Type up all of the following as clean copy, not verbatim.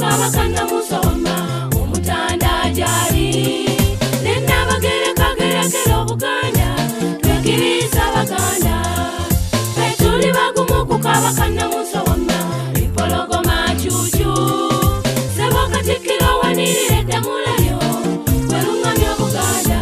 kukabakana musoma omutanda jali nenabagere obuganda twegiriza baganda petuli bagumu kukabakana musoma empologoma chuchu sebo katikiro wanirire damulayo welungamya obuganda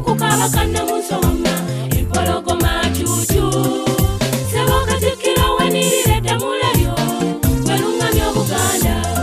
kukabakana musoma empologoma chuchu sebo katikiro wanirire damulayo welungamya obuganda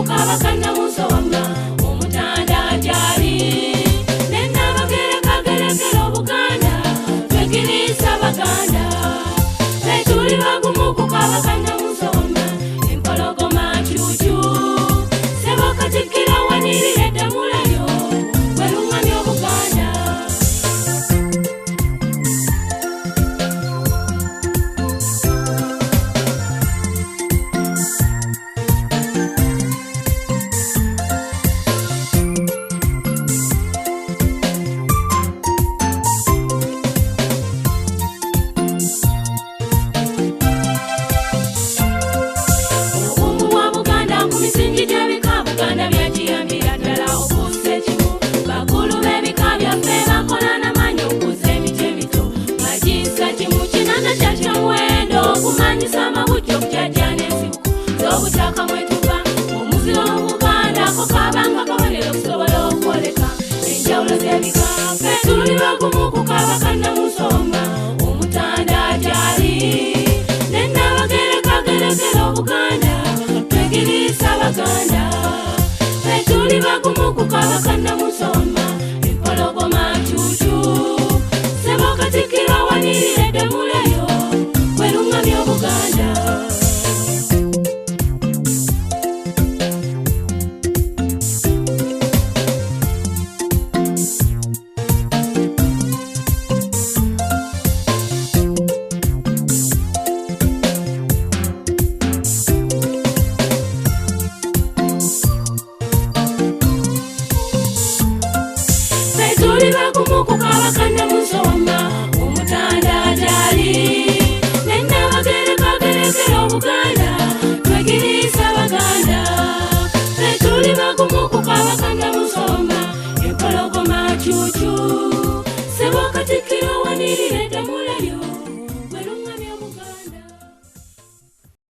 kukabakana musoma omutanda jali nenabagere obuganda twegiriza baganda petuli bagumu kukabakana musoma empologoma chuchu sebo katikiro wanirire damulayo welungamya obuganda kumanyisa bucho kujajane siku zobutaka mwetuka omuziro omuganda ko kabanga kabalero kusobola okwoleka enjawulo z'ebika petuli bagumu kukabakana musoma omutanda jali nenabagere obuganda twegiriza baganda petuli bagumu kukabakana musoma empologoma chuchu sebo katikiro wanirire damulayo welungamya obuganda petuli bagumu kukabakana musoma omutanda jali obuganda twegiriza baganda petuli bagumu kukabakana musoma empologoma chuchu sebo katikiro wanirire damulayo